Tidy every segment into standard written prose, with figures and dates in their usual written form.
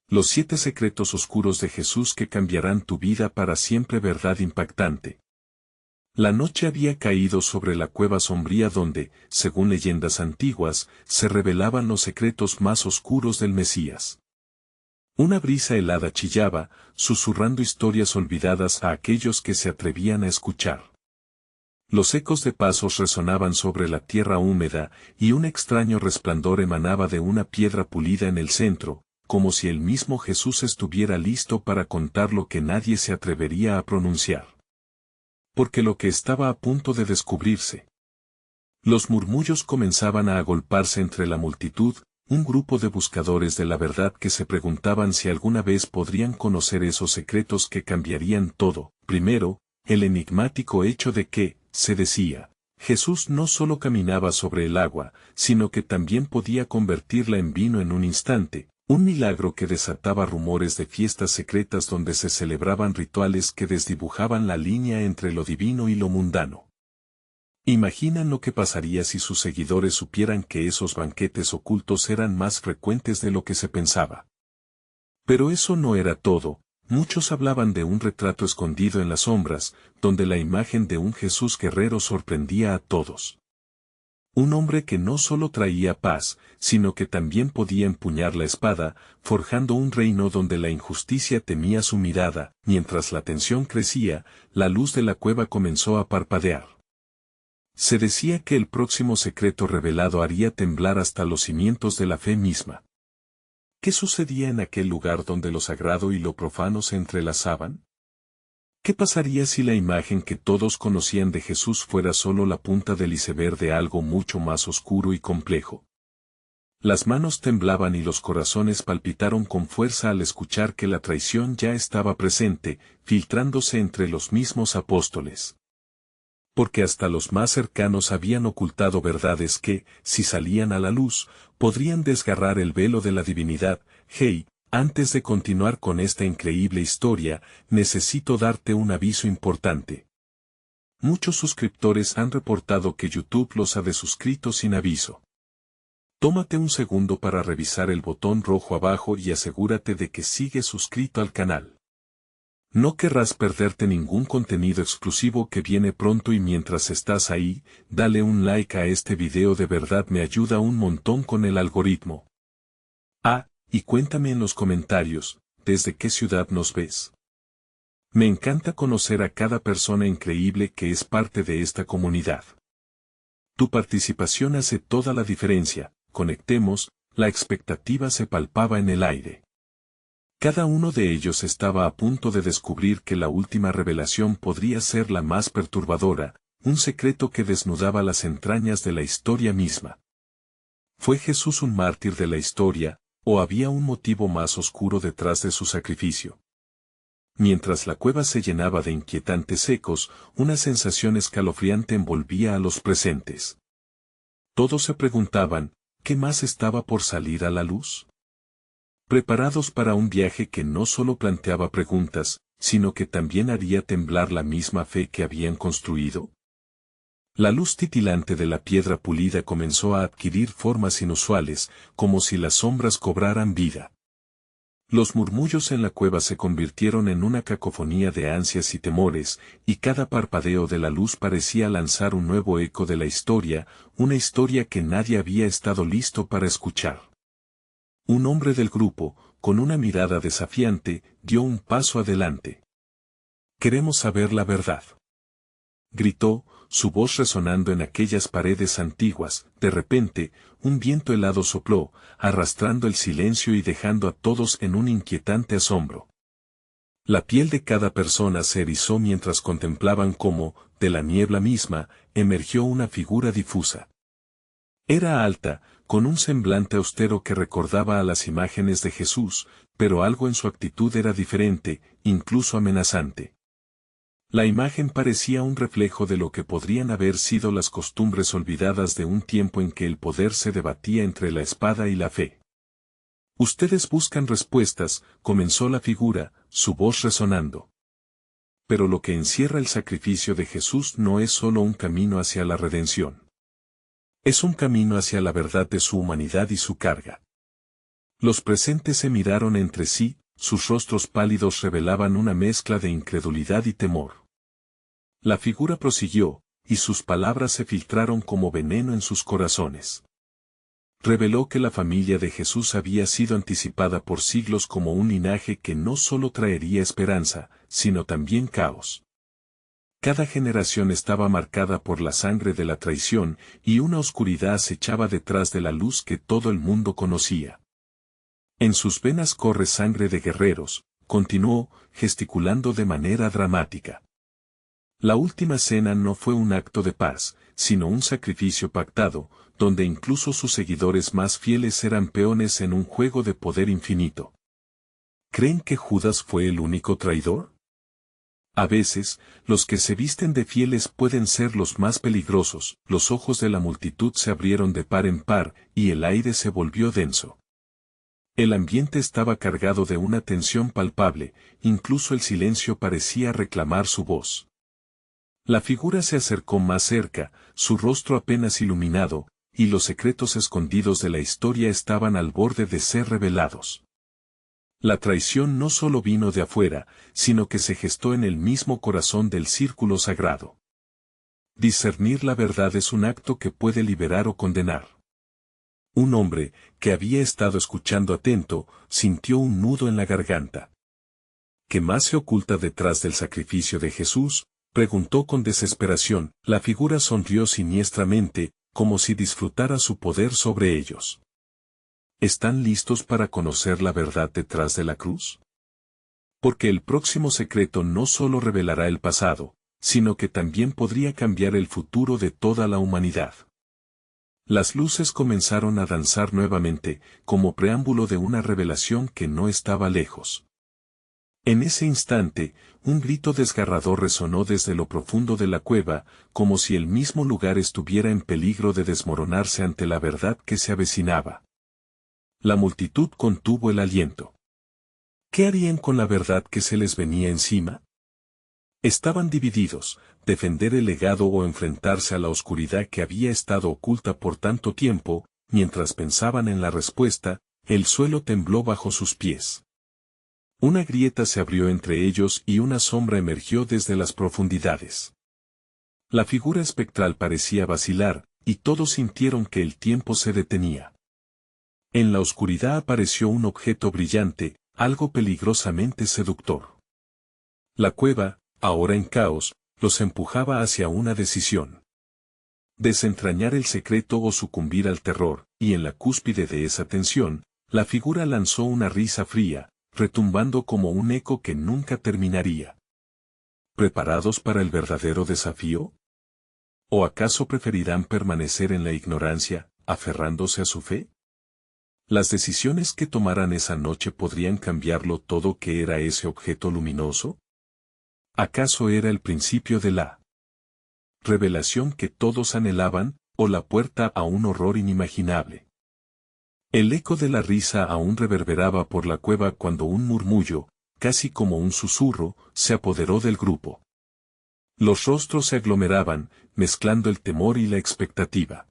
Los 7 secretos oscuros de Jesús que cambiarán tu vida para siempre. Verdad impactante. La noche había caído sobre la cueva sombría donde, según leyendas antiguas, se revelaban los secretos más oscuros del Mesías. Una brisa helada chillaba, susurrando historias olvidadas a aquellos que se atrevían a escuchar. Los ecos de pasos resonaban sobre la tierra húmeda, y un extraño resplandor emanaba de una piedra pulida en el centro, como si el mismo Jesús estuviera listo para contar lo que nadie se atrevería a pronunciar. Porque lo que estaba a punto de descubrirse. Los murmullos comenzaban a agolparse entre la multitud, un grupo de buscadores de la verdad que se preguntaban si alguna vez podrían conocer esos secretos que cambiarían todo. Primero, el enigmático hecho de que, se decía, Jesús no solo caminaba sobre el agua, sino que también podía convertirla en vino en un instante, un milagro que desataba rumores de fiestas secretas donde se celebraban rituales que desdibujaban la línea entre lo divino y lo mundano. Imaginan lo que pasaría si sus seguidores supieran que esos banquetes ocultos eran más frecuentes de lo que se pensaba. Pero eso no era todo. Muchos hablaban de un retrato escondido en las sombras, donde la imagen de un Jesús guerrero sorprendía a todos. Un hombre que no solo traía paz, sino que también podía empuñar la espada, forjando un reino donde la injusticia temía su mirada. Mientras la tensión crecía, la luz de la cueva comenzó a parpadear. Se decía que el próximo secreto revelado haría temblar hasta los cimientos de la fe misma. ¿Qué sucedía en aquel lugar donde lo sagrado y lo profano se entrelazaban? ¿Qué pasaría si la imagen que todos conocían de Jesús fuera solo la punta del iceberg de algo mucho más oscuro y complejo? Las manos temblaban y los corazones palpitaron con fuerza al escuchar que la traición ya estaba presente, filtrándose entre los mismos apóstoles. Porque hasta los más cercanos habían ocultado verdades que, si salían a la luz, podrían desgarrar el velo de la divinidad. Hey, antes de continuar con esta increíble historia, necesito darte un aviso importante. Muchos suscriptores han reportado que YouTube los ha desuscrito sin aviso. Tómate un segundo para revisar el botón rojo abajo y asegúrate de que sigues suscrito al canal. No querrás perderte ningún contenido exclusivo que viene pronto y mientras estás ahí, dale un like a este video, de verdad me ayuda un montón con el algoritmo. Y cuéntame en los comentarios, ¿desde qué ciudad nos ves? Me encanta conocer a cada persona increíble que es parte de esta comunidad. Tu participación hace toda la diferencia. Conectemos, la expectativa se palpaba en el aire. Cada uno de ellos estaba a punto de descubrir que la última revelación podría ser la más perturbadora, un secreto que desnudaba las entrañas de la historia misma. ¿Fue Jesús un mártir de la historia, o había un motivo más oscuro detrás de su sacrificio? Mientras la cueva se llenaba de inquietantes ecos, una sensación escalofriante envolvía a los presentes. Todos se preguntaban, ¿qué más estaba por salir a la luz? Preparados para un viaje que no solo planteaba preguntas, sino que también haría temblar la misma fe que habían construido. La luz titilante de la piedra pulida comenzó a adquirir formas inusuales, como si las sombras cobraran vida. Los murmullos en la cueva se convirtieron en una cacofonía de ansias y temores, y cada parpadeo de la luz parecía lanzar un nuevo eco de la historia, una historia que nadie había estado listo para escuchar. Un hombre del grupo, con una mirada desafiante, dio un paso adelante. «Queremos saber la verdad», gritó, su voz resonando en aquellas paredes antiguas. De repente, un viento helado sopló, arrastrando el silencio y dejando a todos en un inquietante asombro. La piel de cada persona se erizó mientras contemplaban cómo, de la niebla misma, emergió una figura difusa. Era alta, con un semblante austero que recordaba a las imágenes de Jesús, pero algo en su actitud era diferente, incluso amenazante. La imagen parecía un reflejo de lo que podrían haber sido las costumbres olvidadas de un tiempo en que el poder se debatía entre la espada y la fe. «Ustedes buscan respuestas», comenzó la figura, su voz resonando. «Pero lo que encierra el sacrificio de Jesús no es solo un camino hacia la redención. Es un camino hacia la verdad de su humanidad y su carga. Los presentes se miraron entre sí, sus rostros pálidos revelaban una mezcla de incredulidad y temor. La figura prosiguió, y sus palabras se filtraron como veneno en sus corazones. Reveló que la familia de Jesús había sido anticipada por siglos como un linaje que no solo traería esperanza, sino también caos. Cada generación estaba marcada por la sangre de la traición, y una oscuridad acechaba detrás de la luz que todo el mundo conocía. En sus venas corre sangre de guerreros, continuó, gesticulando de manera dramática. La última cena no fue un acto de paz, sino un sacrificio pactado, donde incluso sus seguidores más fieles eran peones en un juego de poder infinito. ¿Creen que Judas fue el único traidor? A veces, los que se visten de fieles pueden ser los más peligrosos. Los ojos de la multitud se abrieron de par en par, y el aire se volvió denso. El ambiente estaba cargado de una tensión palpable, incluso el silencio parecía reclamar su voz. La figura se acercó más cerca, su rostro apenas iluminado, y los secretos escondidos de la historia estaban al borde de ser revelados. La traición no solo vino de afuera, sino que se gestó en el mismo corazón del círculo sagrado. Discernir la verdad es un acto que puede liberar o condenar. Un hombre, que había estado escuchando atento, sintió un nudo en la garganta. ¿Qué más se oculta detrás del sacrificio de Jesús?, preguntó con desesperación. La figura sonrió siniestramente, como si disfrutara su poder sobre ellos. ¿Están listos para conocer la verdad detrás de la cruz? Porque el próximo secreto no solo revelará el pasado, sino que también podría cambiar el futuro de toda la humanidad. Las luces comenzaron a danzar nuevamente, como preámbulo de una revelación que no estaba lejos. En ese instante, un grito desgarrador resonó desde lo profundo de la cueva, como si el mismo lugar estuviera en peligro de desmoronarse ante la verdad que se avecinaba. La multitud contuvo el aliento. ¿Qué harían con la verdad que se les venía encima? Estaban divididos, defender el legado o enfrentarse a la oscuridad que había estado oculta por tanto tiempo. Mientras pensaban en la respuesta, el suelo tembló bajo sus pies. Una grieta se abrió entre ellos y una sombra emergió desde las profundidades. La figura espectral parecía vacilar, y todos sintieron que el tiempo se detenía. En la oscuridad apareció un objeto brillante, algo peligrosamente seductor. La cueva, ahora en caos, los empujaba hacia una decisión. Desentrañar el secreto o sucumbir al terror, y en la cúspide de esa tensión, la figura lanzó una risa fría, retumbando como un eco que nunca terminaría. ¿Preparados para el verdadero desafío? ¿O acaso preferirán permanecer en la ignorancia, aferrándose a su fe? Las decisiones que tomaran esa noche podrían cambiarlo todo. ¿Qué era ese objeto luminoso? ¿Acaso era el principio de la revelación que todos anhelaban, o la puerta a un horror inimaginable? El eco de la risa aún reverberaba por la cueva cuando un murmullo, casi como un susurro, se apoderó del grupo. Los rostros se aglomeraban, mezclando el temor y la expectativa.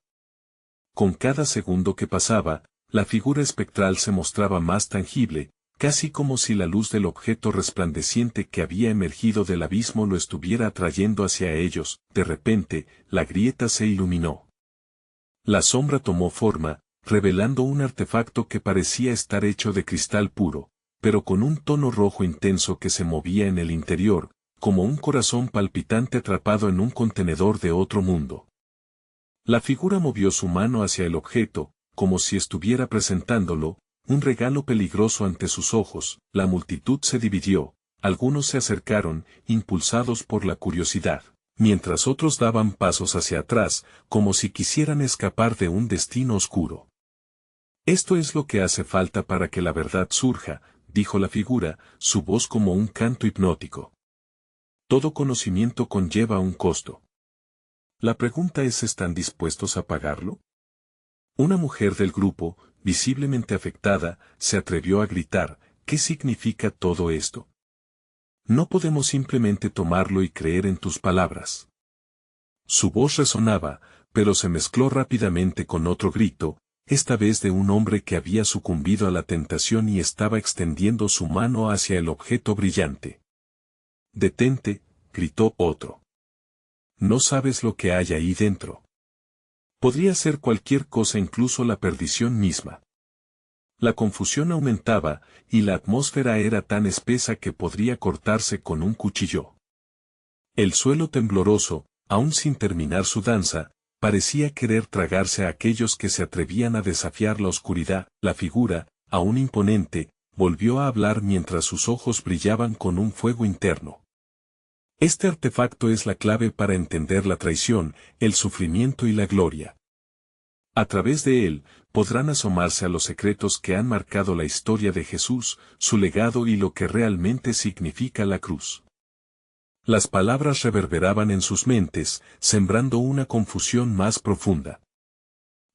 Con cada segundo que pasaba, la figura espectral se mostraba más tangible, casi como si la luz del objeto resplandeciente que había emergido del abismo lo estuviera atrayendo hacia ellos. De repente, la grieta se iluminó. La sombra tomó forma, revelando un artefacto que parecía estar hecho de cristal puro, pero con un tono rojo intenso que se movía en el interior, como un corazón palpitante atrapado en un contenedor de otro mundo. La figura movió su mano hacia el objeto, como si estuviera presentándolo, un regalo peligroso ante sus ojos. La multitud se dividió, algunos se acercaron, impulsados por la curiosidad, mientras otros daban pasos hacia atrás, como si quisieran escapar de un destino oscuro. Esto es lo que hace falta para que la verdad surja, dijo la figura, su voz como un canto hipnótico. Todo conocimiento conlleva un costo. La pregunta es: ¿están dispuestos a pagarlo? Una mujer del grupo, visiblemente afectada, se atrevió a gritar: ¿qué significa todo esto? No podemos simplemente tomarlo y creer en tus palabras. Su voz resonaba, pero se mezcló rápidamente con otro grito: esta vez de un hombre que había sucumbido a la tentación y estaba extendiendo su mano hacia el objeto brillante. «Detente», gritó otro. «No sabes lo que hay ahí dentro. Podría ser cualquier cosa, incluso la perdición misma». La confusión aumentaba, y la atmósfera era tan espesa que podría cortarse con un cuchillo. El suelo tembloroso, aún sin terminar su danza, parecía querer tragarse a aquellos que se atrevían a desafiar la oscuridad. La figura, aún imponente, volvió a hablar mientras sus ojos brillaban con un fuego interno. Este artefacto es la clave para entender la traición, el sufrimiento y la gloria. A través de él, podrán asomarse a los secretos que han marcado la historia de Jesús, su legado y lo que realmente significa la cruz. Las palabras reverberaban en sus mentes, sembrando una confusión más profunda.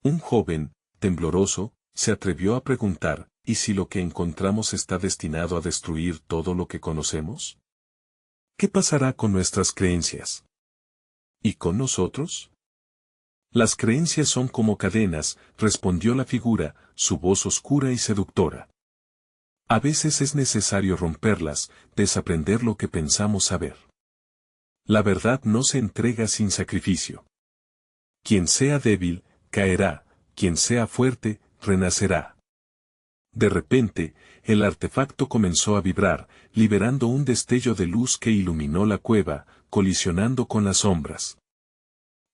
Un joven, tembloroso, se atrevió a preguntar, ¿y si lo que encontramos está destinado a destruir todo lo que conocemos? ¿Qué pasará con nuestras creencias? ¿Y con nosotros? Las creencias son como cadenas, respondió la figura, su voz oscura y seductora. A veces es necesario romperlas, desaprender lo que pensamos saber. La verdad no se entrega sin sacrificio. Quien sea débil, caerá, quien sea fuerte, renacerá. De repente, el artefacto comenzó a vibrar, liberando un destello de luz que iluminó la cueva, colisionando con las sombras.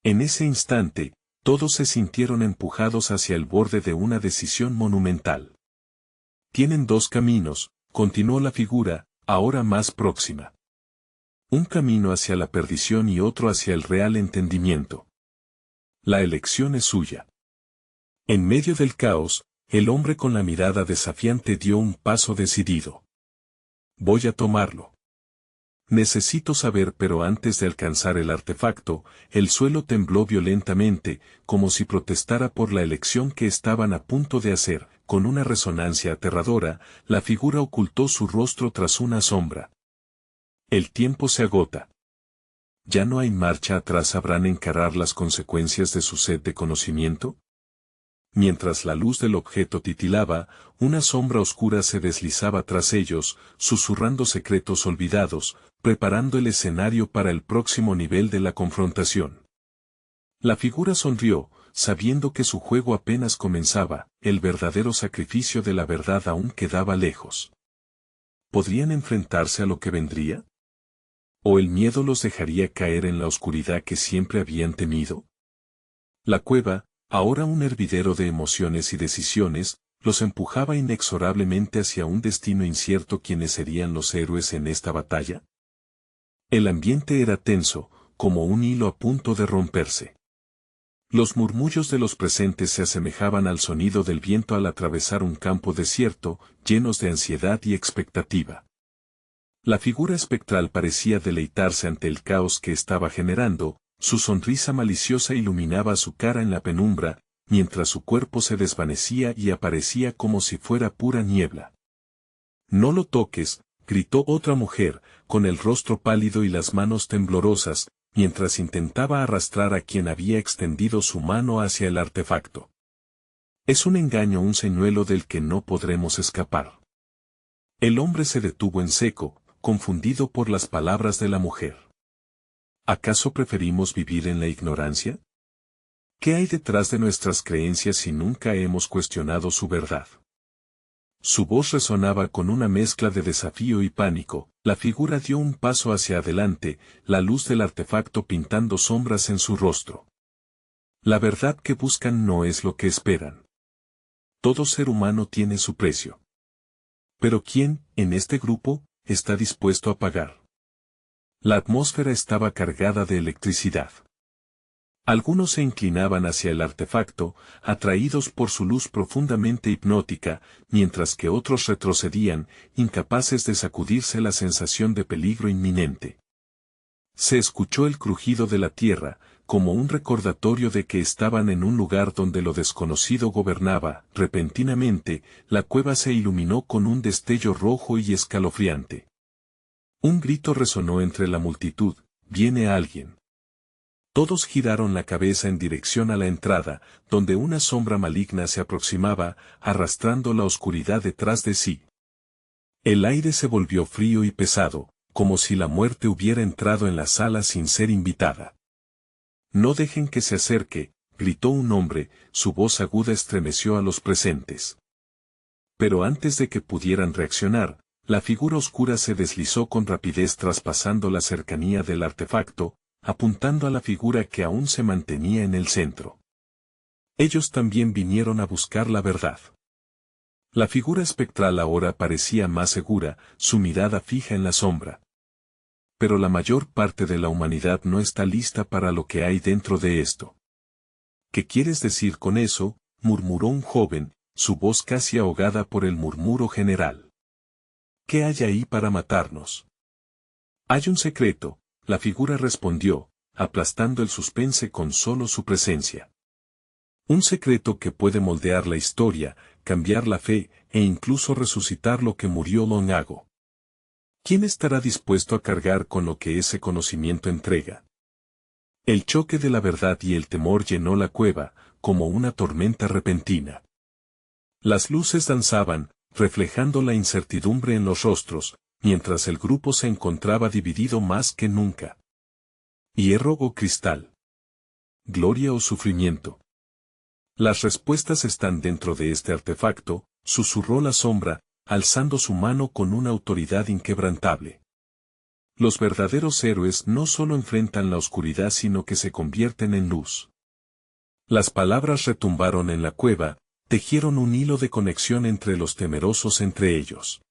En ese instante, todos se sintieron empujados hacia el borde de una decisión monumental. Tienen dos caminos, continuó la figura, ahora más próxima. Un camino hacia la perdición y otro hacia el real entendimiento. La elección es suya. En medio del caos, el hombre con la mirada desafiante dio un paso decidido. Voy a tomarlo. Necesito saber, pero antes de alcanzar el artefacto, el suelo tembló violentamente, como si protestara por la elección que estaban a punto de hacer. Con una resonancia aterradora, la figura ocultó su rostro tras una sombra. El tiempo se agota. ¿Ya no hay marcha atrás? ¿Sabrán encarar las consecuencias de su sed de conocimiento? Mientras la luz del objeto titilaba, una sombra oscura se deslizaba tras ellos, susurrando secretos olvidados, preparando el escenario para el próximo nivel de la confrontación. La figura sonrió, sabiendo que su juego apenas comenzaba, el verdadero sacrificio de la verdad aún quedaba lejos. ¿Podrían enfrentarse a lo que vendría? ¿O el miedo los dejaría caer en la oscuridad que siempre habían temido? La cueva, ahora un hervidero de emociones y decisiones, los empujaba inexorablemente hacia un destino incierto. ¿Quiénes serían los héroes en esta batalla? El ambiente era tenso, como un hilo a punto de romperse. Los murmullos de los presentes se asemejaban al sonido del viento al atravesar un campo desierto, llenos de ansiedad y expectativa. La figura espectral parecía deleitarse ante el caos que estaba generando. Su sonrisa maliciosa iluminaba su cara en la penumbra, mientras su cuerpo se desvanecía y aparecía como si fuera pura niebla. «No lo toques», gritó otra mujer, con el rostro pálido y las manos temblorosas, mientras intentaba arrastrar a quien había extendido su mano hacia el artefacto. «Es un engaño, un señuelo del que no podremos escapar». El hombre se detuvo en seco, confundido por las palabras de la mujer. ¿Acaso preferimos vivir en la ignorancia? ¿Qué hay detrás de nuestras creencias si nunca hemos cuestionado su verdad? Su voz resonaba con una mezcla de desafío y pánico. La figura dio un paso hacia adelante, la luz del artefacto pintando sombras en su rostro. La verdad que buscan no es lo que esperan. Todo ser humano tiene su precio. Pero ¿quién, en este grupo, está dispuesto a pagar? La atmósfera estaba cargada de electricidad. Algunos se inclinaban hacia el artefacto, atraídos por su luz profundamente hipnótica, mientras que otros retrocedían, incapaces de sacudirse la sensación de peligro inminente. Se escuchó el crujido de la tierra, como un recordatorio de que estaban en un lugar donde lo desconocido gobernaba. Repentinamente, la cueva se iluminó con un destello rojo y escalofriante. Un grito resonó entre la multitud: «¡Viene alguien!». Todos giraron la cabeza en dirección a la entrada, donde una sombra maligna se aproximaba, arrastrando la oscuridad detrás de sí. El aire se volvió frío y pesado, como si la muerte hubiera entrado en la sala sin ser invitada. «No dejen que se acerque», gritó un hombre, su voz aguda estremeció a los presentes. Pero antes de que pudieran reaccionar, la figura oscura se deslizó con rapidez traspasando la cercanía del artefacto, apuntando a la figura que aún se mantenía en el centro. Ellos también vinieron a buscar la verdad. La figura espectral ahora parecía más segura, su mirada fija en la sombra. Pero la mayor parte de la humanidad no está lista para lo que hay dentro de esto. «¿Qué quieres decir con eso?», murmuró un joven, su voz casi ahogada por el murmuro general. «¿Qué hay ahí para matarnos?». «Hay un secreto», la figura respondió, aplastando el suspense con solo su presencia. «Un secreto que puede moldear la historia, cambiar la fe, e incluso resucitar lo que murió long ago. ¿Quién estará dispuesto a cargar con lo que ese conocimiento entrega?». El choque de la verdad y el temor llenó la cueva, como una tormenta repentina. Las luces danzaban, reflejando la incertidumbre en los rostros, mientras el grupo se encontraba dividido más que nunca. ¿Hierro o cristal? ¿Gloria o sufrimiento? Las respuestas están dentro de este artefacto, susurró la sombra, alzando su mano con una autoridad inquebrantable. Los verdaderos héroes no solo enfrentan la oscuridad sino que se convierten en luz. Las palabras retumbaron en la cueva, tejieron un hilo de conexión entre los temerosos entre ellos.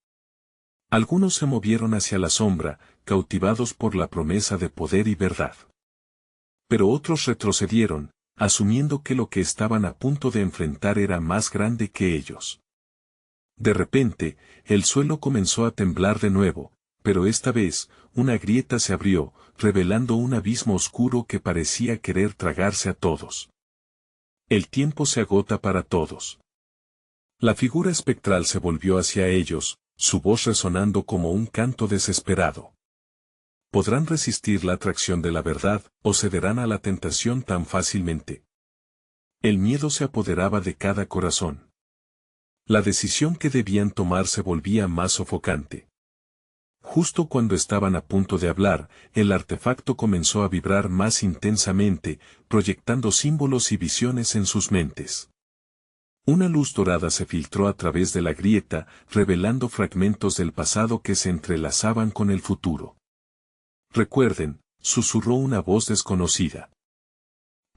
Algunos se movieron hacia la sombra, cautivados por la promesa de poder y verdad. Pero otros retrocedieron, asumiendo que lo que estaban a punto de enfrentar era más grande que ellos. De repente, el suelo comenzó a temblar de nuevo, pero esta vez, una grieta se abrió, revelando un abismo oscuro que parecía querer tragarse a todos. El tiempo se agota para todos. La figura espectral se volvió hacia ellos, su voz resonando como un canto desesperado. ¿Podrán resistir la atracción de la verdad, o cederán a la tentación tan fácilmente? El miedo se apoderaba de cada corazón. La decisión que debían tomar se volvía más sofocante. Justo cuando estaban a punto de hablar, el artefacto comenzó a vibrar más intensamente, proyectando símbolos y visiones en sus mentes. Una luz dorada se filtró a través de la grieta, revelando fragmentos del pasado que se entrelazaban con el futuro. «Recuerden», susurró una voz desconocida.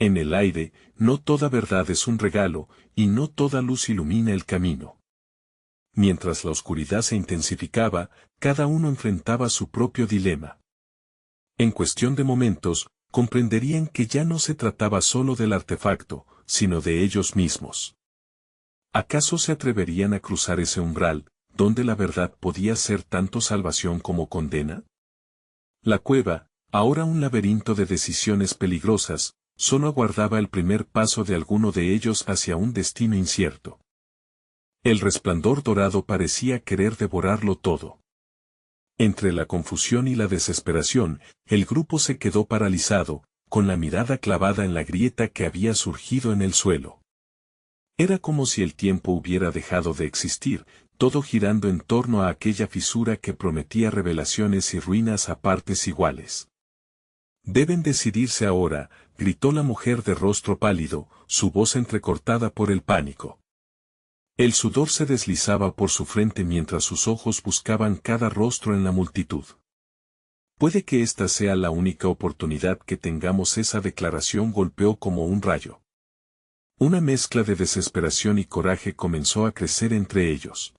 «En el aire, no toda verdad es un regalo, y no toda luz ilumina el camino». Mientras la oscuridad se intensificaba, cada uno enfrentaba su propio dilema. En cuestión de momentos, comprenderían que ya no se trataba solo del artefacto, sino de ellos mismos. ¿Acaso se atreverían a cruzar ese umbral, donde la verdad podía ser tanto salvación como condena? La cueva, ahora un laberinto de decisiones peligrosas, solo aguardaba el primer paso de alguno de ellos hacia un destino incierto. El resplandor dorado parecía querer devorarlo todo. Entre la confusión y la desesperación, el grupo se quedó paralizado, con la mirada clavada en la grieta que había surgido en el suelo. Era como si el tiempo hubiera dejado de existir, todo girando en torno a aquella fisura que prometía revelaciones y ruinas a partes iguales. «Deben decidirse ahora», gritó la mujer de rostro pálido, su voz entrecortada por el pánico. El sudor se deslizaba por su frente mientras sus ojos buscaban cada rostro en la multitud. «Puede que esta sea la única oportunidad que tengamos», esa declaración golpeó como un rayo. Una mezcla de desesperación y coraje comenzó a crecer entre ellos.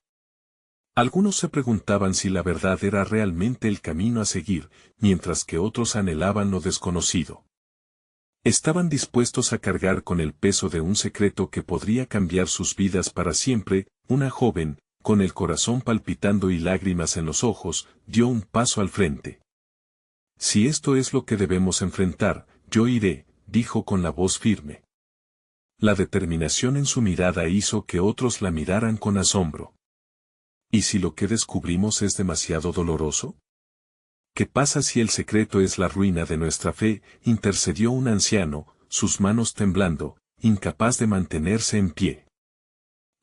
Algunos se preguntaban si la verdad era realmente el camino a seguir, mientras que otros anhelaban lo desconocido. Estaban dispuestos a cargar con el peso de un secreto que podría cambiar sus vidas para siempre. Una joven, con el corazón palpitando y lágrimas en los ojos, dio un paso al frente. «Si esto es lo que debemos enfrentar, yo iré», dijo con la voz firme. La determinación en su mirada hizo que otros la miraran con asombro. «¿Y si lo que descubrimos es demasiado doloroso?». ¿Qué pasa si el secreto es la ruina de nuestra fe?, intercedió un anciano, sus manos temblando, incapaz de mantenerse en pie.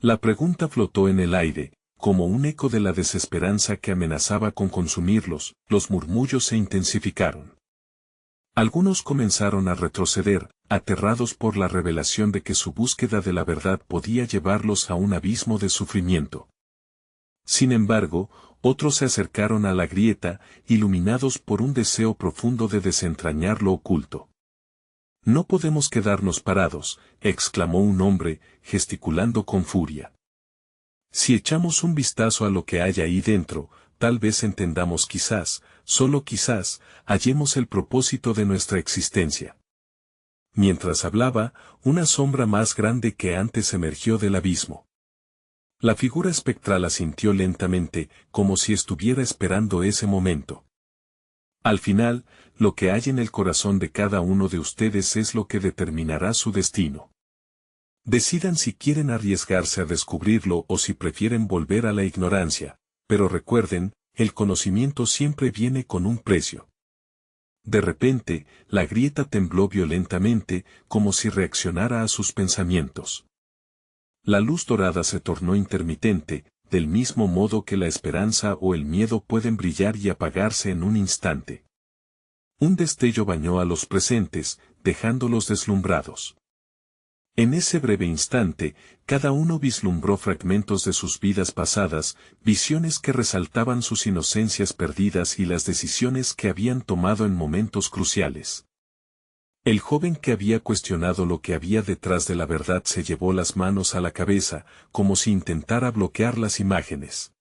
La pregunta flotó en el aire, como un eco de la desesperanza que amenazaba con consumirlos. Los murmullos se intensificaron. Algunos comenzaron a retroceder, aterrados por la revelación de que su búsqueda de la verdad podía llevarlos a un abismo de sufrimiento. Sin embargo, otros se acercaron a la grieta, iluminados por un deseo profundo de desentrañar lo oculto. «No podemos quedarnos parados», exclamó un hombre, gesticulando con furia. «Si echamos un vistazo a lo que hay ahí dentro, tal vez entendamos, quizás, solo quizás, hallemos el propósito de nuestra existencia». Mientras hablaba, una sombra más grande que antes emergió del abismo. La figura espectral asintió lentamente, como si estuviera esperando ese momento. Al final, lo que hay en el corazón de cada uno de ustedes es lo que determinará su destino. Decidan si quieren arriesgarse a descubrirlo o si prefieren volver a la ignorancia, pero recuerden, el conocimiento siempre viene con un precio. De repente, la grieta tembló violentamente, como si reaccionara a sus pensamientos. La luz dorada se tornó intermitente, del mismo modo que la esperanza o el miedo pueden brillar y apagarse en un instante. Un destello bañó a los presentes, dejándolos deslumbrados. En ese breve instante, cada uno vislumbró fragmentos de sus vidas pasadas, visiones que resaltaban sus inocencias perdidas y las decisiones que habían tomado en momentos cruciales. El joven que había cuestionado lo que había detrás de la verdad se llevó las manos a la cabeza, como si intentara bloquear las imágenes.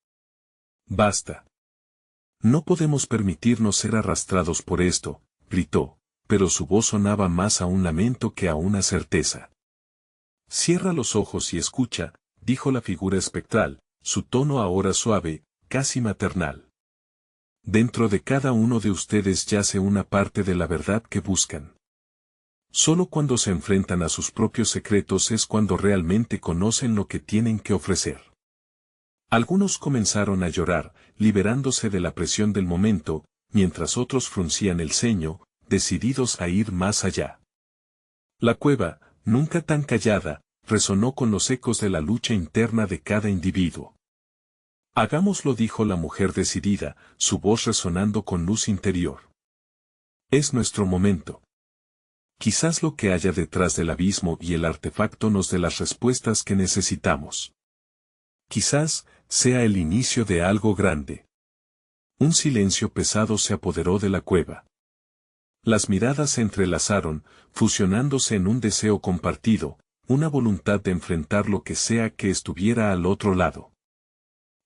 «Basta. No podemos permitirnos ser arrastrados por esto», gritó, pero su voz sonaba más a un lamento que a una certeza. «Cierra los ojos y escucha», dijo la figura espectral, su tono ahora suave, casi maternal. «Dentro de cada uno de ustedes yace una parte de la verdad que buscan. Solo cuando se enfrentan a sus propios secretos es cuando realmente conocen lo que tienen que ofrecer». Algunos comenzaron a llorar, liberándose de la presión del momento, mientras otros fruncían el ceño, decididos a ir más allá. La cueva, nunca tan callada, resonó con los ecos de la lucha interna de cada individuo. «Hagámoslo», dijo la mujer decidida, su voz resonando con luz interior. «Es nuestro momento. Quizás lo que haya detrás del abismo y el artefacto nos dé las respuestas que necesitamos. Quizás sea el inicio de algo grande». Un silencio pesado se apoderó de la cueva. Las miradas se entrelazaron, fusionándose en un deseo compartido, una voluntad de enfrentar lo que sea que estuviera al otro lado.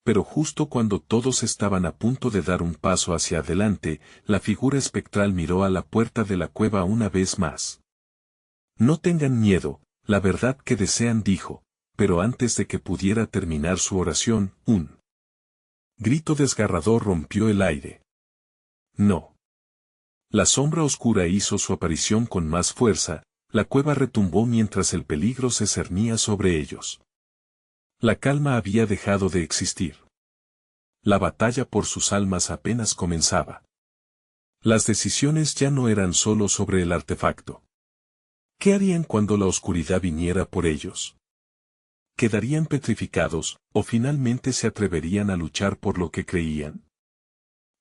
Pero justo cuando todos estaban a punto de dar un paso hacia adelante, la figura espectral miró a la puerta de la cueva una vez más. «No tengan miedo, la verdad que desean», dijo, pero antes de que pudiera terminar su oración, un grito desgarrador rompió el aire. «No». La sombra oscura hizo su aparición con más fuerza, la cueva retumbó mientras el peligro se cernía sobre ellos. La calma había dejado de existir. La batalla por sus almas apenas comenzaba. Las decisiones ya no eran solo sobre el artefacto. ¿Qué harían cuando la oscuridad viniera por ellos? ¿Quedarían petrificados, o finalmente se atreverían a luchar por lo que creían?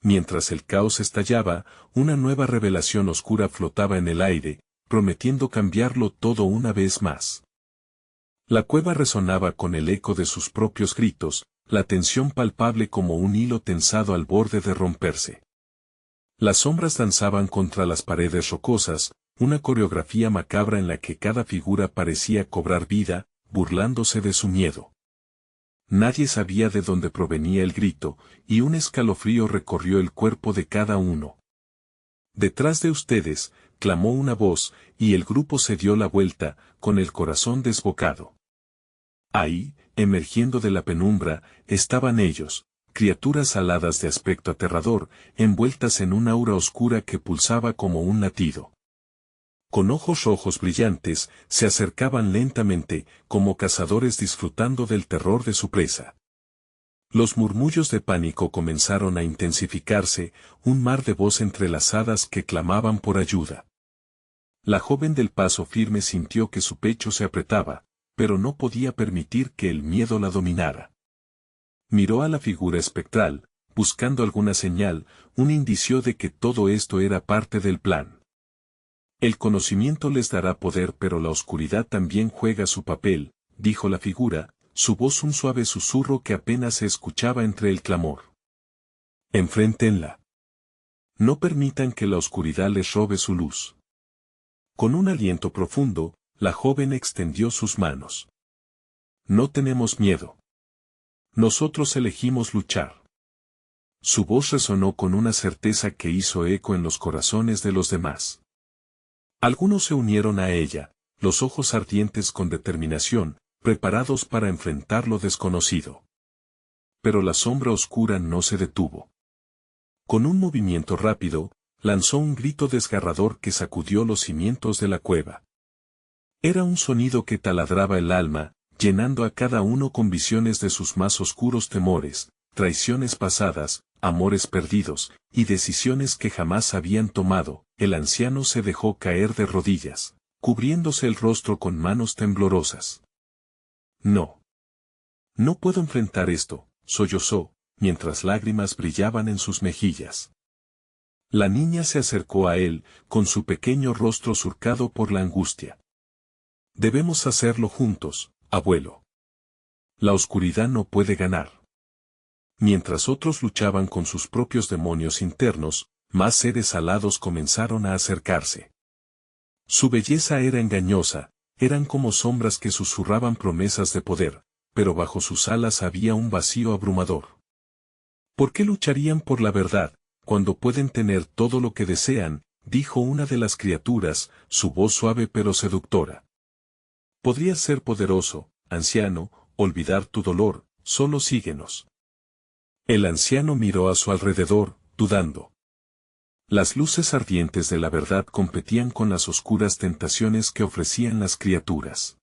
Mientras el caos estallaba, una nueva revelación oscura flotaba en el aire, prometiendo cambiarlo todo una vez más. La cueva resonaba con el eco de sus propios gritos, la tensión palpable como un hilo tensado al borde de romperse. Las sombras danzaban contra las paredes rocosas, una coreografía macabra en la que cada figura parecía cobrar vida, burlándose de su miedo. Nadie sabía de dónde provenía el grito, y un escalofrío recorrió el cuerpo de cada uno. «Detrás de ustedes», clamó una voz, y el grupo se dio la vuelta, con el corazón desbocado. Ahí, emergiendo de la penumbra, estaban ellos, criaturas aladas de aspecto aterrador, envueltas en un aura oscura que pulsaba como un latido. Con ojos rojos brillantes, se acercaban lentamente, como cazadores disfrutando del terror de su presa. Los murmullos de pánico comenzaron a intensificarse, un mar de voz entrelazadas que clamaban por ayuda. La joven del paso firme sintió que su pecho se apretaba, pero no podía permitir que el miedo la dominara. Miró a la figura espectral, buscando alguna señal, un indicio de que todo esto era parte del plan. El conocimiento les dará poder, pero la oscuridad también juega su papel, dijo la figura, su voz un suave susurro que apenas se escuchaba entre el clamor. Enfréntenla. No permitan que la oscuridad les robe su luz. Con un aliento profundo, la joven extendió sus manos. No tenemos miedo. Nosotros elegimos luchar. Su voz resonó con una certeza que hizo eco en los corazones de los demás. Algunos se unieron a ella, los ojos ardientes con determinación, preparados para enfrentar lo desconocido. Pero la sombra oscura no se detuvo. Con un movimiento rápido, lanzó un grito desgarrador que sacudió los cimientos de la cueva. Era un sonido que taladraba el alma, llenando a cada uno con visiones de sus más oscuros temores, traiciones pasadas, amores perdidos, y decisiones que jamás habían tomado. El anciano se dejó caer de rodillas, cubriéndose el rostro con manos temblorosas. No. No puedo enfrentar esto, sollozó, mientras lágrimas brillaban en sus mejillas. La niña se acercó a él, con su pequeño rostro surcado por la angustia. Debemos hacerlo juntos, abuelo. La oscuridad no puede ganar. Mientras otros luchaban con sus propios demonios internos, más seres alados comenzaron a acercarse. Su belleza era engañosa, eran como sombras que susurraban promesas de poder, pero bajo sus alas había un vacío abrumador. ¿Por qué lucharían por la verdad, cuando pueden tener todo lo que desean?, dijo una de las criaturas, su voz suave pero seductora. Podrías ser poderoso, anciano, olvidar tu dolor, solo síguenos. El anciano miró a su alrededor, dudando. Las luces ardientes de la verdad competían con las oscuras tentaciones que ofrecían las criaturas.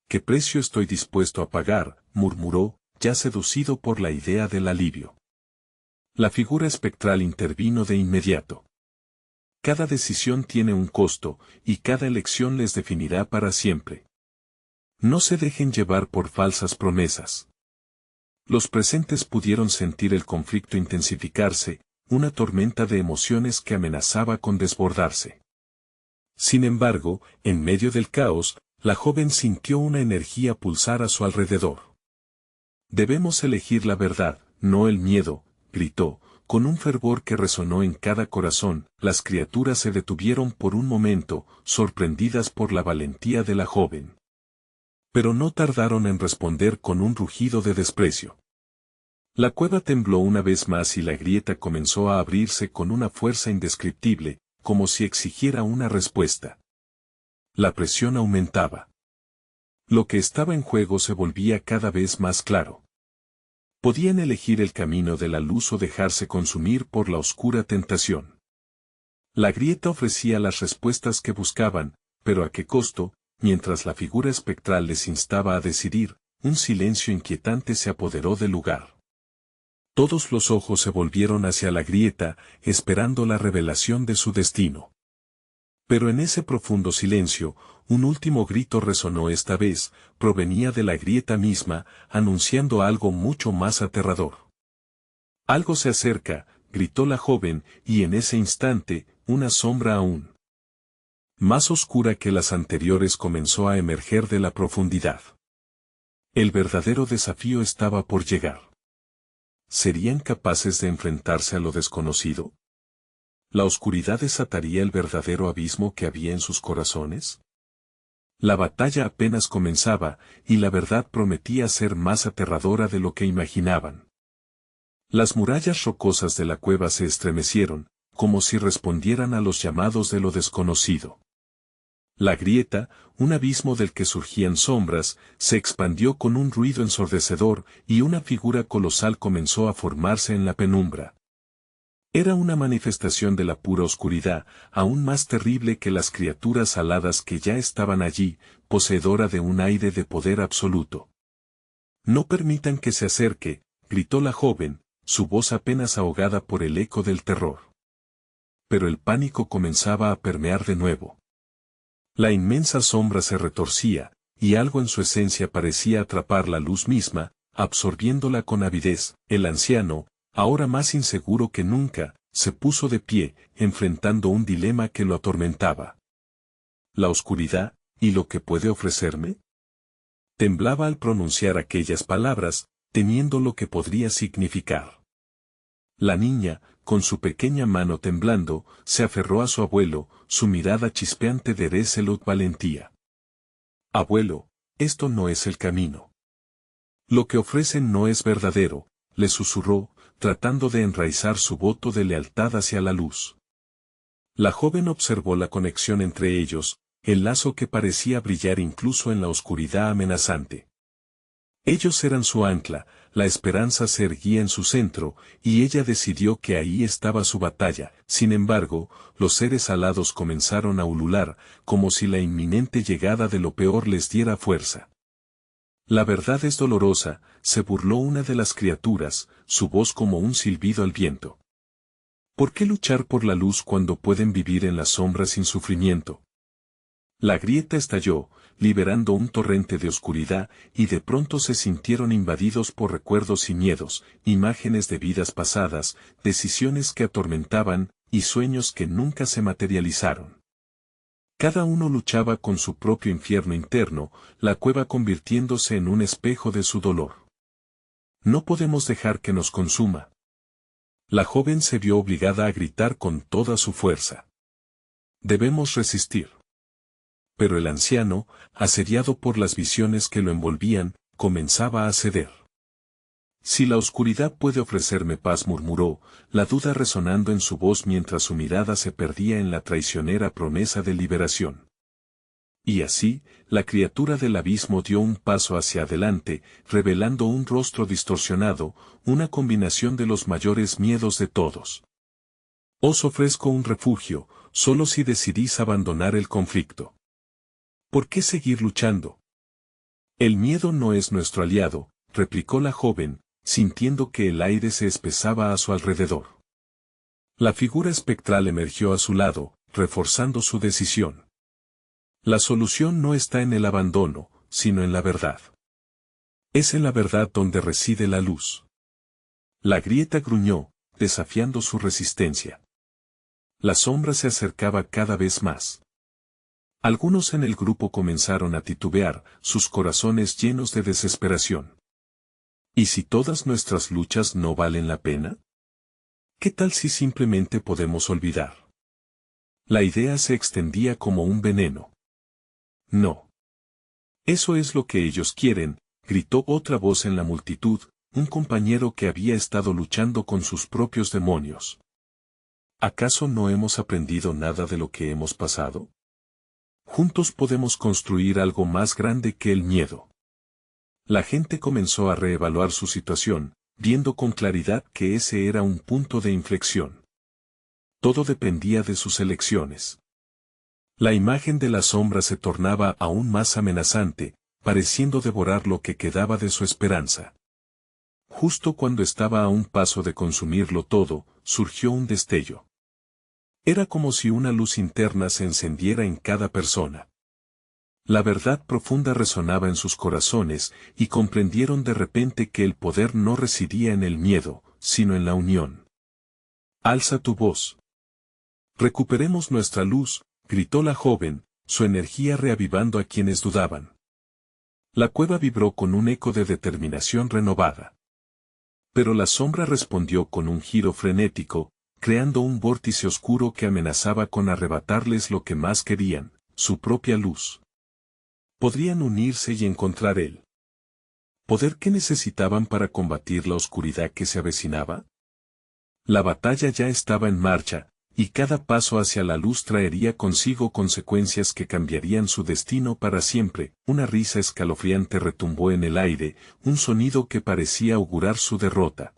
¿Qué precio estoy dispuesto a pagar?, murmuró, ya seducido por la idea del alivio. La figura espectral intervino de inmediato. Cada decisión tiene un costo, y cada elección les definirá para siempre. No se dejen llevar por falsas promesas. Los presentes pudieron sentir el conflicto intensificarse, una tormenta de emociones que amenazaba con desbordarse. Sin embargo, en medio del caos, la joven sintió una energía pulsar a su alrededor. Debemos elegir la verdad, no el miedo, gritó, con un fervor que resonó en cada corazón. Las criaturas se detuvieron por un momento, sorprendidas por la valentía de la joven. Pero no tardaron en responder con un rugido de desprecio. La cueva tembló una vez más y la grieta comenzó a abrirse con una fuerza indescriptible, como si exigiera una respuesta. La presión aumentaba. Lo que estaba en juego se volvía cada vez más claro. Podían elegir el camino de la luz o dejarse consumir por la oscura tentación. La grieta ofrecía las respuestas que buscaban, pero ¿a qué costo? Mientras la figura espectral les instaba a decidir, un silencio inquietante se apoderó del lugar. Todos los ojos se volvieron hacia la grieta, esperando la revelación de su destino. Pero en ese profundo silencio, un último grito resonó. Esta vez, provenía de la grieta misma, anunciando algo mucho más aterrador. Algo se acerca, gritó la joven, y en ese instante, una sombra aún más oscura que las anteriores comenzó a emerger de la profundidad. El verdadero desafío estaba por llegar. ¿Serían capaces de enfrentarse a lo desconocido? ¿La oscuridad desataría el verdadero abismo que había en sus corazones? La batalla apenas comenzaba, y la verdad prometía ser más aterradora de lo que imaginaban. Las murallas rocosas de la cueva se estremecieron, como si respondieran a los llamados de lo desconocido. La grieta, un abismo del que surgían sombras, se expandió con un ruido ensordecedor, y una figura colosal comenzó a formarse en la penumbra. Era una manifestación de la pura oscuridad, aún más terrible que las criaturas aladas que ya estaban allí, poseedora de un aire de poder absoluto. No permitan que se acerque, gritó la joven, su voz apenas ahogada por el eco del terror. Pero el pánico comenzaba a permear de nuevo. La inmensa sombra se retorcía, y algo en su esencia parecía atrapar la luz misma, absorbiéndola con avidez. El anciano, ahora más inseguro que nunca, se puso de pie, enfrentando un dilema que lo atormentaba. ¿La oscuridad, y lo que puede ofrecerme? Temblaba al pronunciar aquellas palabras, temiendo lo que podría significar. La niña, con su pequeña mano temblando, se aferró a su abuelo, su mirada chispeante de resolute valentía. «Abuelo, esto no es el camino. Lo que ofrecen no es verdadero», le susurró, tratando de enraizar su voto de lealtad hacia la luz. La joven observó la conexión entre ellos, el lazo que parecía brillar incluso en la oscuridad amenazante. Ellos eran su ancla, la esperanza se erguía en su centro, y ella decidió que ahí estaba su batalla. Sin embargo, los seres alados comenzaron a ulular, como si la inminente llegada de lo peor les diera fuerza. «La verdad es dolorosa», se burló una de las criaturas, su voz como un silbido al viento. «¿Por qué luchar por la luz cuando pueden vivir en la sombra sin sufrimiento?» La grieta estalló, liberando un torrente de oscuridad, y de pronto se sintieron invadidos por recuerdos y miedos, imágenes de vidas pasadas, decisiones que atormentaban, y sueños que nunca se materializaron. Cada uno luchaba con su propio infierno interno, la cueva convirtiéndose en un espejo de su dolor. «No podemos dejar que nos consuma». La joven se vio obligada a gritar con toda su fuerza. «Debemos resistir». Pero el anciano, asediado por las visiones que lo envolvían, comenzaba a ceder. «Si la oscuridad puede ofrecerme paz», murmuró, la duda resonando en su voz mientras su mirada se perdía en la traicionera promesa de liberación. Y así, la criatura del abismo dio un paso hacia adelante, revelando un rostro distorsionado, una combinación de los mayores miedos de todos. «Os ofrezco un refugio, solo si decidís abandonar el conflicto». «¿Por qué seguir luchando?» «El miedo no es nuestro aliado», replicó la joven, sintiendo que el aire se espesaba a su alrededor. La figura espectral emergió a su lado, reforzando su decisión. «La solución no está en el abandono, sino en la verdad. Es en la verdad donde reside la luz». La grieta gruñó, desafiando su resistencia. La sombra se acercaba cada vez más. Algunos en el grupo comenzaron a titubear, sus corazones llenos de desesperación. ¿Y si todas nuestras luchas no valen la pena? ¿Qué tal si simplemente podemos olvidar? La idea se extendía como un veneno. «No. Eso es lo que ellos quieren», gritó otra voz en la multitud, un compañero que había estado luchando con sus propios demonios. ¿Acaso no hemos aprendido nada de lo que hemos pasado? Juntos podemos construir algo más grande que el miedo. La gente comenzó a reevaluar su situación, viendo con claridad que ese era un punto de inflexión. Todo dependía de sus elecciones. La imagen de la sombra se tornaba aún más amenazante, pareciendo devorar lo que quedaba de su esperanza. Justo cuando estaba a un paso de consumirlo todo, surgió un destello. Era como si una luz interna se encendiera en cada persona. La verdad profunda resonaba en sus corazones, y comprendieron de repente que el poder no residía en el miedo, sino en la unión. «Alza tu voz. Recuperemos nuestra luz», gritó la joven, su energía reavivando a quienes dudaban. La cueva vibró con un eco de determinación renovada. Pero la sombra respondió con un giro frenético, creando un vórtice oscuro que amenazaba con arrebatarles lo que más querían, su propia luz. Podrían unirse y encontrar el poder que necesitaban para combatir la oscuridad que se avecinaba. La batalla ya estaba en marcha, y cada paso hacia la luz traería consigo consecuencias que cambiarían su destino para siempre. Una risa escalofriante retumbó en el aire, un sonido que parecía augurar su derrota.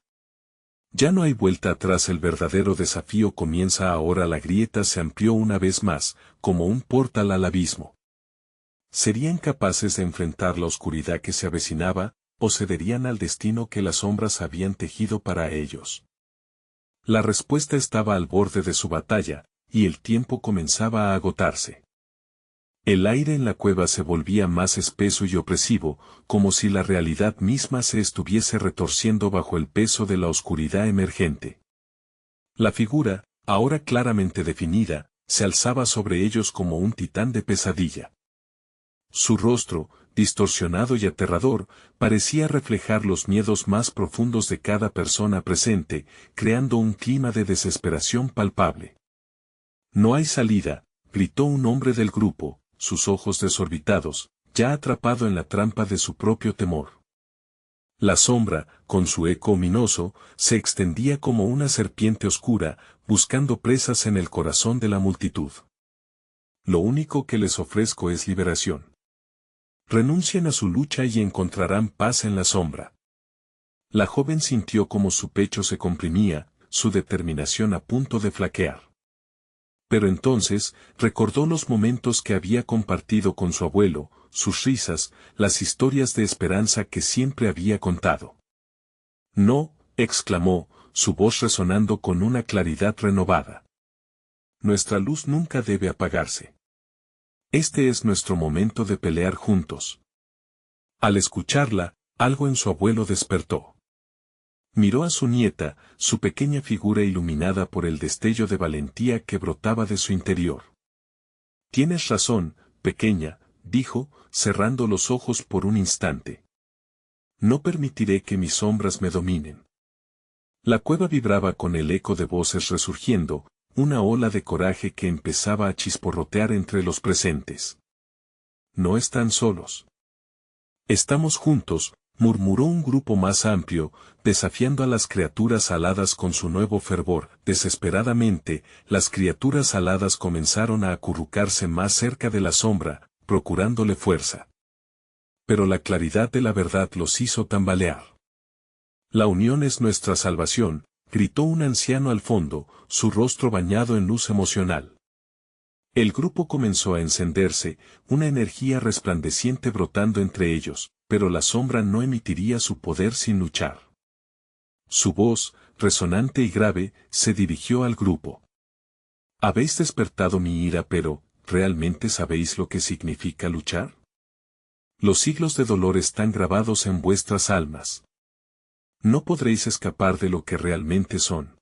Ya no hay vuelta atrás, el verdadero desafío comienza ahora. La grieta se amplió una vez más, como un portal al abismo. ¿Serían capaces de enfrentar la oscuridad que se avecinaba, ¿O cederían al destino que las sombras habían tejido para ellos? La respuesta estaba al borde de su batalla, y el tiempo comenzaba a agotarse. El aire en la cueva se volvía más espeso y opresivo, como si la realidad misma se estuviese retorciendo bajo el peso de la oscuridad emergente. La figura, ahora claramente definida, se alzaba sobre ellos como un titán de pesadilla. Su rostro, distorsionado y aterrador, parecía reflejar los miedos más profundos de cada persona presente, creando un clima de desesperación palpable. «No hay salida», gritó un hombre del grupo, sus ojos desorbitados, ya atrapado en la trampa de su propio temor. La sombra, con su eco ominoso, se extendía como una serpiente oscura, buscando presas en el corazón de la multitud. «Lo único que les ofrezco es liberación. Renuncien a su lucha y encontrarán paz en la sombra». La joven sintió como su pecho se comprimía, su determinación a punto de flaquear. Pero entonces, recordó los momentos que había compartido con su abuelo, sus risas, las historias de esperanza que siempre había contado. «No», exclamó, su voz resonando con una claridad renovada. «Nuestra luz nunca debe apagarse. Este es nuestro momento de pelear juntos». Al escucharla, algo en su abuelo despertó. Miró a su nieta, su pequeña figura iluminada por el destello de valentía que brotaba de su interior. «Tienes razón, pequeña», dijo, cerrando los ojos por un instante. «No permitiré que mis sombras me dominen». La cueva vibraba con el eco de voces resurgiendo, una ola de coraje que empezaba a chisporrotear entre los presentes. «No están solos. Estamos juntos», murmuró un grupo más amplio, desafiando a las criaturas aladas con su nuevo fervor. Desesperadamente, las criaturas aladas comenzaron a acurrucarse más cerca de la sombra, procurándole fuerza. Pero la claridad de la verdad los hizo tambalear. «La unión es nuestra salvación», gritó un anciano al fondo, su rostro bañado en luz emocional. El grupo comenzó a encenderse, una energía resplandeciente brotando entre ellos, pero la sombra no emitiría su poder sin luchar. Su voz, resonante y grave, se dirigió al grupo. «Habéis despertado mi ira, pero, ¿realmente sabéis lo que significa luchar? Los siglos de dolor están grabados en vuestras almas. No podréis escapar de lo que realmente son».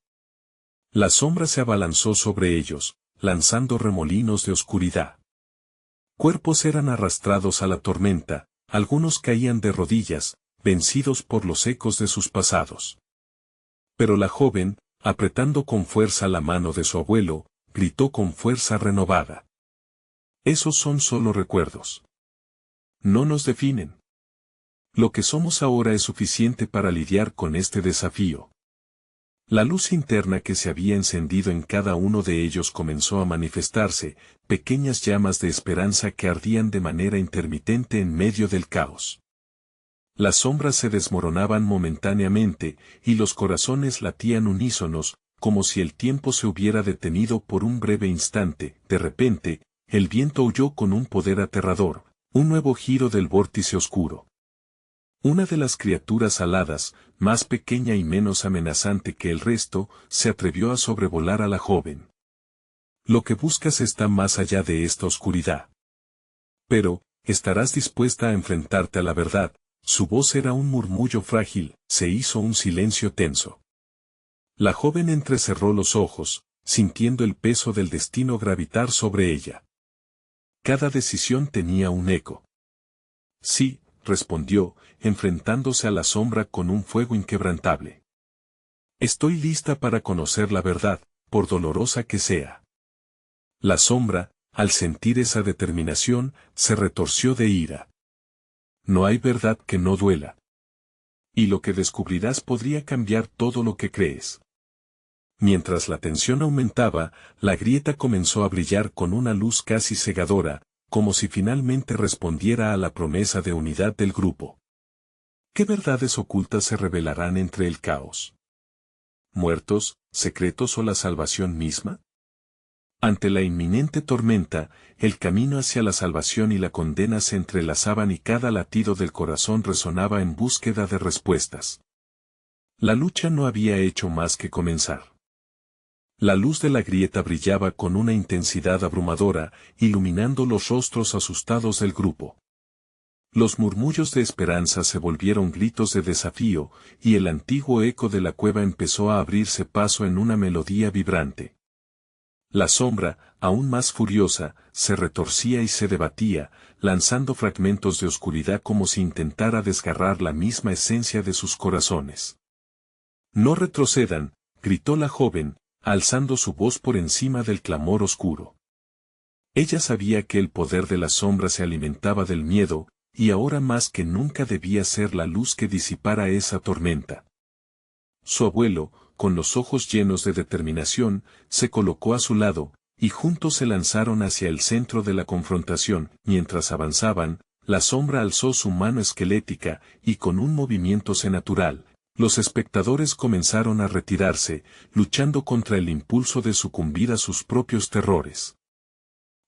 La sombra se abalanzó sobre ellos, lanzando remolinos de oscuridad. Cuerpos eran arrastrados a la tormenta, algunos caían de rodillas, vencidos por los ecos de sus pasados. Pero la joven, apretando con fuerza la mano de su abuelo, gritó con fuerza renovada: «Esos son solo recuerdos. No nos definen. Lo que somos ahora es suficiente para lidiar con este desafío». La luz interna que se había encendido en cada uno de ellos comenzó a manifestarse, pequeñas llamas de esperanza que ardían de manera intermitente en medio del caos. Las sombras se desmoronaban momentáneamente, y los corazones latían unísonos, como si el tiempo se hubiera detenido por un breve instante. De repente, el viento aulló con un poder aterrador, un nuevo giro del vórtice oscuro. Una de las criaturas aladas, más pequeña y menos amenazante que el resto, se atrevió a sobrevolar a la joven. «Lo que buscas está más allá de esta oscuridad. Pero, ¿estarás dispuesta a enfrentarte a la verdad?». Su voz era un murmullo frágil, se hizo un silencio tenso. La joven entrecerró los ojos, sintiendo el peso del destino gravitar sobre ella. Cada decisión tenía un eco. «Sí», respondió, enfrentándose a la sombra con un fuego inquebrantable. «Estoy lista para conocer la verdad, por dolorosa que sea». La sombra, al sentir esa determinación, se retorció de ira. «No hay verdad que no duela. Y lo que descubrirás podría cambiar todo lo que crees». Mientras la tensión aumentaba, la grieta comenzó a brillar con una luz casi cegadora, como si finalmente respondiera a la promesa de unidad del grupo. ¿Qué verdades ocultas se revelarán entre el caos? ¿Muertos, secretos o la salvación misma? Ante la inminente tormenta, el camino hacia la salvación y la condena se entrelazaban y cada latido del corazón resonaba en búsqueda de respuestas. La lucha no había hecho más que comenzar. La luz de la grieta brillaba con una intensidad abrumadora, iluminando los rostros asustados del grupo. Los murmullos de esperanza se volvieron gritos de desafío, y el antiguo eco de la cueva empezó a abrirse paso en una melodía vibrante. La sombra, aún más furiosa, se retorcía y se debatía, lanzando fragmentos de oscuridad como si intentara desgarrar la misma esencia de sus corazones. «No retrocedan», gritó la joven, alzando su voz por encima del clamor oscuro. Ella sabía que el poder de la sombra se alimentaba del miedo, y ahora más que nunca debía ser la luz que disipara esa tormenta. Su abuelo, con los ojos llenos de determinación, se colocó a su lado, y juntos se lanzaron hacia el centro de la confrontación. Mientras avanzaban, la sombra alzó su mano esquelética, y con un movimiento senatural, los espectadores comenzaron a retirarse, luchando contra el impulso de sucumbir a sus propios terrores.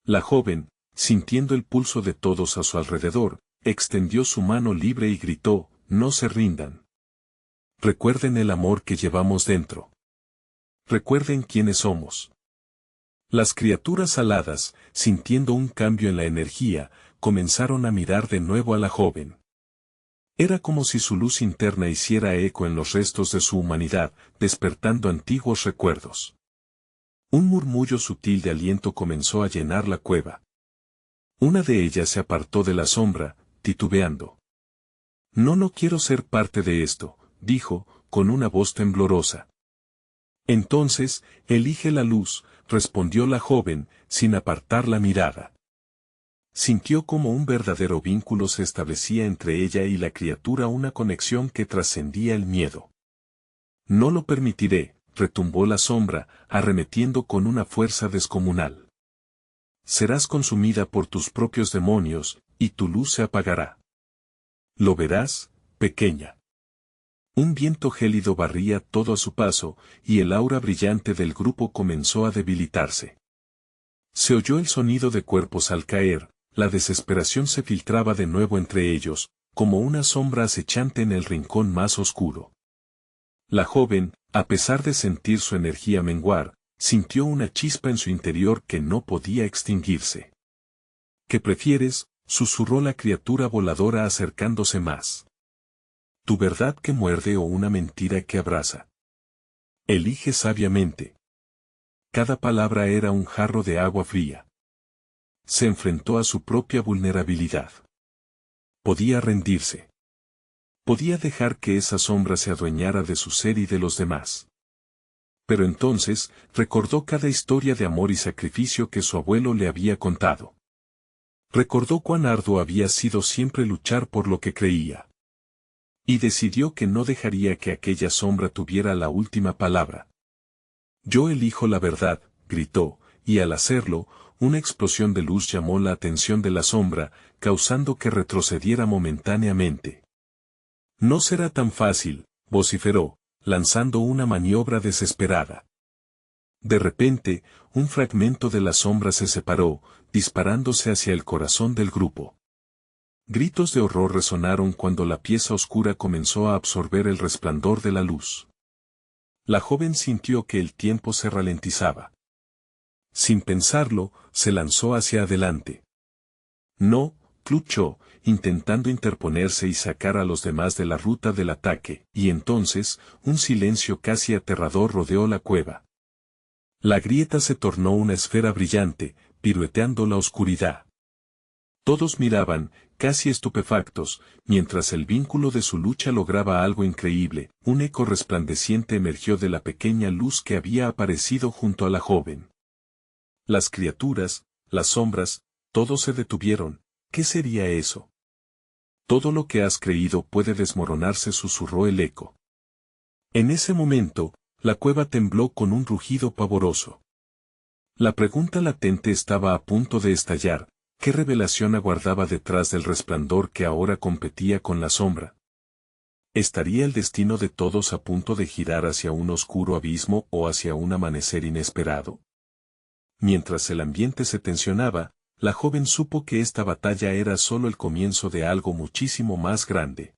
La joven, sintiendo el pulso de todos a su alrededor, extendió su mano libre y gritó: «No se rindan. Recuerden el amor que llevamos dentro. Recuerden quiénes somos». Las criaturas aladas, sintiendo un cambio en la energía, comenzaron a mirar de nuevo a la joven. Era como si su luz interna hiciera eco en los restos de su humanidad, despertando antiguos recuerdos. Un murmullo sutil de aliento comenzó a llenar la cueva. Una de ellas se apartó de la sombra, titubeando. No quiero ser parte de esto», dijo, con una voz temblorosa. «Entonces, elige la luz», respondió la joven, sin apartar la mirada. Sintió como un verdadero vínculo se establecía entre ella y la criatura, una conexión que trascendía el miedo. «No lo permitiré», retumbó la sombra, arremetiendo con una fuerza descomunal. «Serás consumida por tus propios demonios, y tu luz se apagará. Lo verás, pequeña». Un viento gélido barría todo a su paso, y el aura brillante del grupo comenzó a debilitarse. Se oyó el sonido de cuerpos al caer, la desesperación se filtraba de nuevo entre ellos, como una sombra acechante en el rincón más oscuro. La joven, a pesar de sentir su energía menguar, sintió una chispa en su interior que no podía extinguirse. «¿Qué prefieres?», susurró la criatura voladora acercándose más. «¿Tu verdad que muerde o una mentira que abraza? Elige sabiamente». Cada palabra era un jarro de agua fría. Se enfrentó a su propia vulnerabilidad. Podía rendirse. Podía dejar que esa sombra se adueñara de su ser y de los demás. Pero entonces, recordó cada historia de amor y sacrificio que su abuelo le había contado. Recordó cuán arduo había sido siempre luchar por lo que creía. Y decidió que no dejaría que aquella sombra tuviera la última palabra. «Yo elijo la verdad», gritó, y al hacerlo, una explosión de luz llamó la atención de la sombra, causando que retrocediera momentáneamente. «No será tan fácil», vociferó, lanzando una maniobra desesperada. De repente, un fragmento de la sombra se separó, disparándose hacia el corazón del grupo. Gritos de horror resonaron cuando la pieza oscura comenzó a absorber el resplandor de la luz. La joven sintió que el tiempo se ralentizaba. Sin pensarlo, se lanzó hacia adelante. «No», luchó, intentando interponerse y sacar a los demás de la ruta del ataque, y entonces, un silencio casi aterrador rodeó la cueva. La grieta se tornó una esfera brillante, pirueteando la oscuridad. Todos miraban, casi estupefactos, mientras el vínculo de su lucha lograba algo increíble. Un eco resplandeciente emergió de la pequeña luz que había aparecido junto a la joven. Las criaturas, las sombras, todos se detuvieron. ¿Qué sería eso? «Todo lo que has creído puede desmoronarse», susurró el eco. En ese momento, la cueva tembló con un rugido pavoroso. La pregunta latente estaba a punto de estallar. ¿Qué revelación aguardaba detrás del resplandor que ahora competía con la sombra? ¿Estaría el destino de todos a punto de girar hacia un oscuro abismo o hacia un amanecer inesperado? Mientras el ambiente se tensionaba, la joven supo que esta batalla era solo el comienzo de algo muchísimo más grande.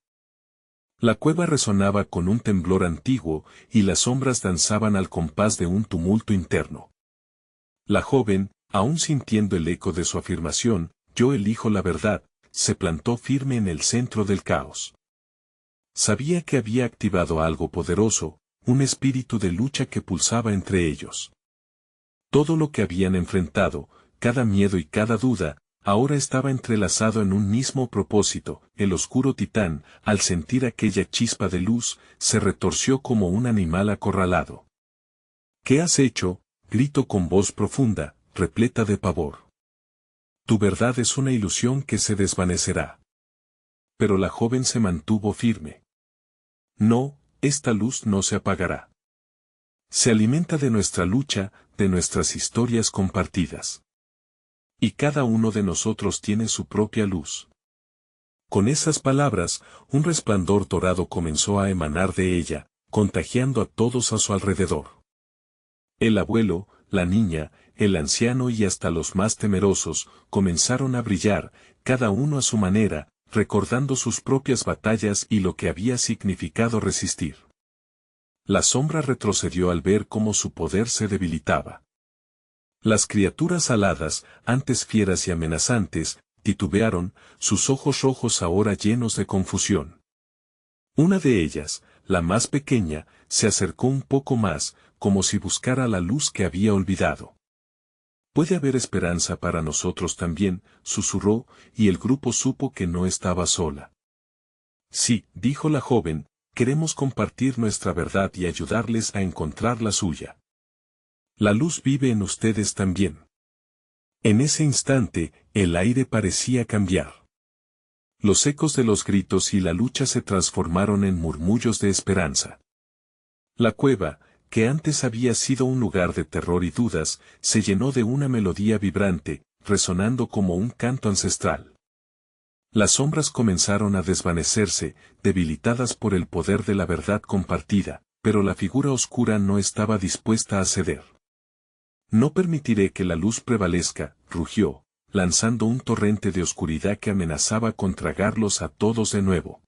La cueva resonaba con un temblor antiguo y las sombras danzaban al compás de un tumulto interno. La joven, aún sintiendo el eco de su afirmación, yo elijo la verdad, se plantó firme en el centro del caos. Sabía que había activado algo poderoso, un espíritu de lucha que pulsaba entre ellos. Todo lo que habían enfrentado, cada miedo y cada duda, ahora estaba entrelazado en un mismo propósito. El oscuro titán, al sentir aquella chispa de luz, se retorció como un animal acorralado. ¿Qué has hecho?, gritó con voz profunda, repleta de pavor. Tu verdad es una ilusión que se desvanecerá. Pero la joven se mantuvo firme. No, esta luz no se apagará. Se alimenta de nuestra lucha, de nuestras historias compartidas. Y cada uno de nosotros tiene su propia luz. Con esas palabras, un resplandor dorado comenzó a emanar de ella, contagiando a todos a su alrededor. El abuelo, la niña, el anciano y hasta los más temerosos, comenzaron a brillar, cada uno a su manera, recordando sus propias batallas y lo que había significado resistir. La sombra retrocedió al ver cómo su poder se debilitaba. Las criaturas aladas, antes fieras y amenazantes, titubearon, sus ojos rojos ahora llenos de confusión. Una de ellas, la más pequeña, se acercó un poco más, como si buscara la luz que había olvidado. Puede haber esperanza para nosotros también, susurró, y el grupo supo que no estaba sola. Sí, dijo la joven, queremos compartir nuestra verdad y ayudarles a encontrar la suya. La luz vive en ustedes también. En ese instante, el aire parecía cambiar. Los ecos de los gritos y la lucha se transformaron en murmullos de esperanza. La cueva, que antes había sido un lugar de terror y dudas, se llenó de una melodía vibrante, resonando como un canto ancestral. Las sombras comenzaron a desvanecerse, debilitadas por el poder de la verdad compartida, pero la figura oscura no estaba dispuesta a ceder. No permitiré que la luz prevalezca, rugió, lanzando un torrente de oscuridad que amenazaba con tragarlos a todos de nuevo.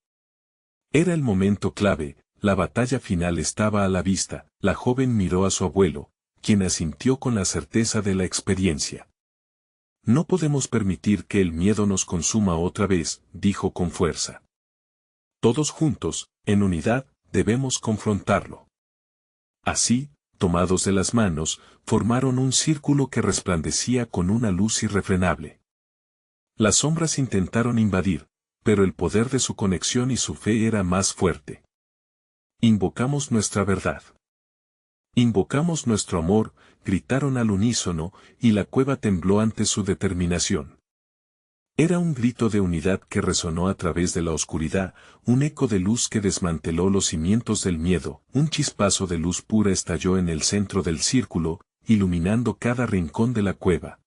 Era el momento clave, la batalla final estaba a la vista. La joven miró a su abuelo, quien asintió con la certeza de la experiencia. No podemos permitir que el miedo nos consuma otra vez, dijo con fuerza. Todos juntos, en unidad, debemos confrontarlo. Así, tomados de las manos, formaron un círculo que resplandecía con una luz irrefrenable. Las sombras intentaron invadir, pero el poder de su conexión y su fe era más fuerte. Invocamos nuestra verdad. Invocamos nuestro amor, gritaron al unísono, y la cueva tembló ante su determinación. Era un grito de unidad que resonó a través de la oscuridad, un eco de luz que desmanteló los cimientos del miedo, un chispazo de luz pura estalló en el centro del círculo, iluminando cada rincón de la cueva.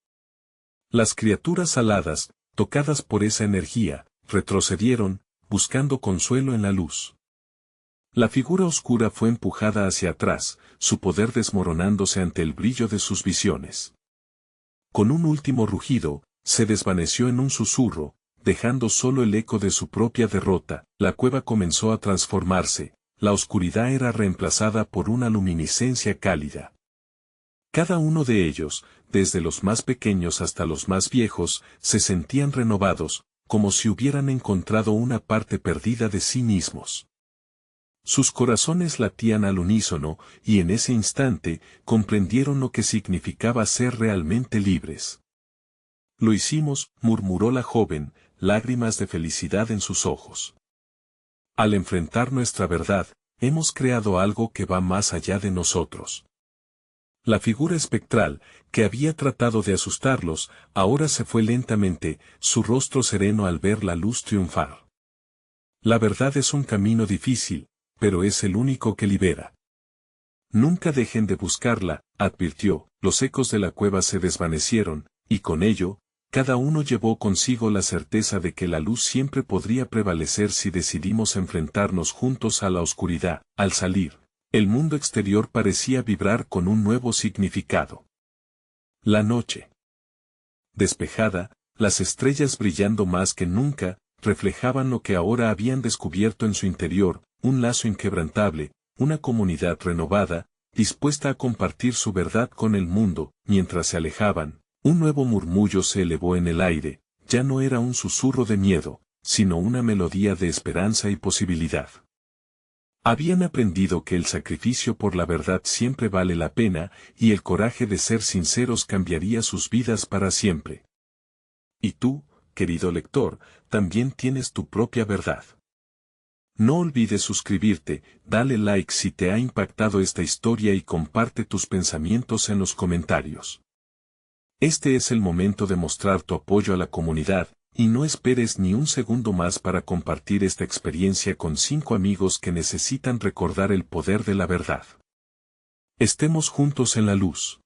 Las criaturas aladas, tocadas por esa energía, retrocedieron, buscando consuelo en la luz. La figura oscura fue empujada hacia atrás, su poder desmoronándose ante el brillo de sus visiones. Con un último rugido, se desvaneció en un susurro, dejando solo el eco de su propia derrota. La cueva comenzó a transformarse, la oscuridad era reemplazada por una luminiscencia cálida. Cada uno de ellos, desde los más pequeños hasta los más viejos, se sentían renovados, como si hubieran encontrado una parte perdida de sí mismos. Sus corazones latían al unísono, y en ese instante, comprendieron lo que significaba ser realmente libres. Lo hicimos, murmuró la joven, lágrimas de felicidad en sus ojos. Al enfrentar nuestra verdad, hemos creado algo que va más allá de nosotros. La figura espectral, que había tratado de asustarlos, ahora se fue lentamente, su rostro sereno al ver la luz triunfar. La verdad es un camino difícil, pero es el único que libera. Nunca dejen de buscarla, advirtió. Los ecos de la cueva se desvanecieron, y con ello, cada uno llevó consigo la certeza de que la luz siempre podría prevalecer si decidimos enfrentarnos juntos a la oscuridad. Al salir, el mundo exterior parecía vibrar con un nuevo significado. La noche. Despejada, las estrellas brillando más que nunca, reflejaban lo que ahora habían descubierto en su interior, un lazo inquebrantable, una comunidad renovada, dispuesta a compartir su verdad con el mundo. Mientras se alejaban, un nuevo murmullo se elevó en el aire, ya no era un susurro de miedo, sino una melodía de esperanza y posibilidad. Habían aprendido que el sacrificio por la verdad siempre vale la pena, y el coraje de ser sinceros cambiaría sus vidas para siempre. Y tú, querido lector, también tienes tu propia verdad. No olvides suscribirte, dale like si te ha impactado esta historia y comparte tus pensamientos en los comentarios. Este es el momento de mostrar tu apoyo a la comunidad, y no esperes ni un segundo más para compartir esta experiencia con 5 amigos que necesitan recordar el poder de la verdad. Estemos juntos en la luz.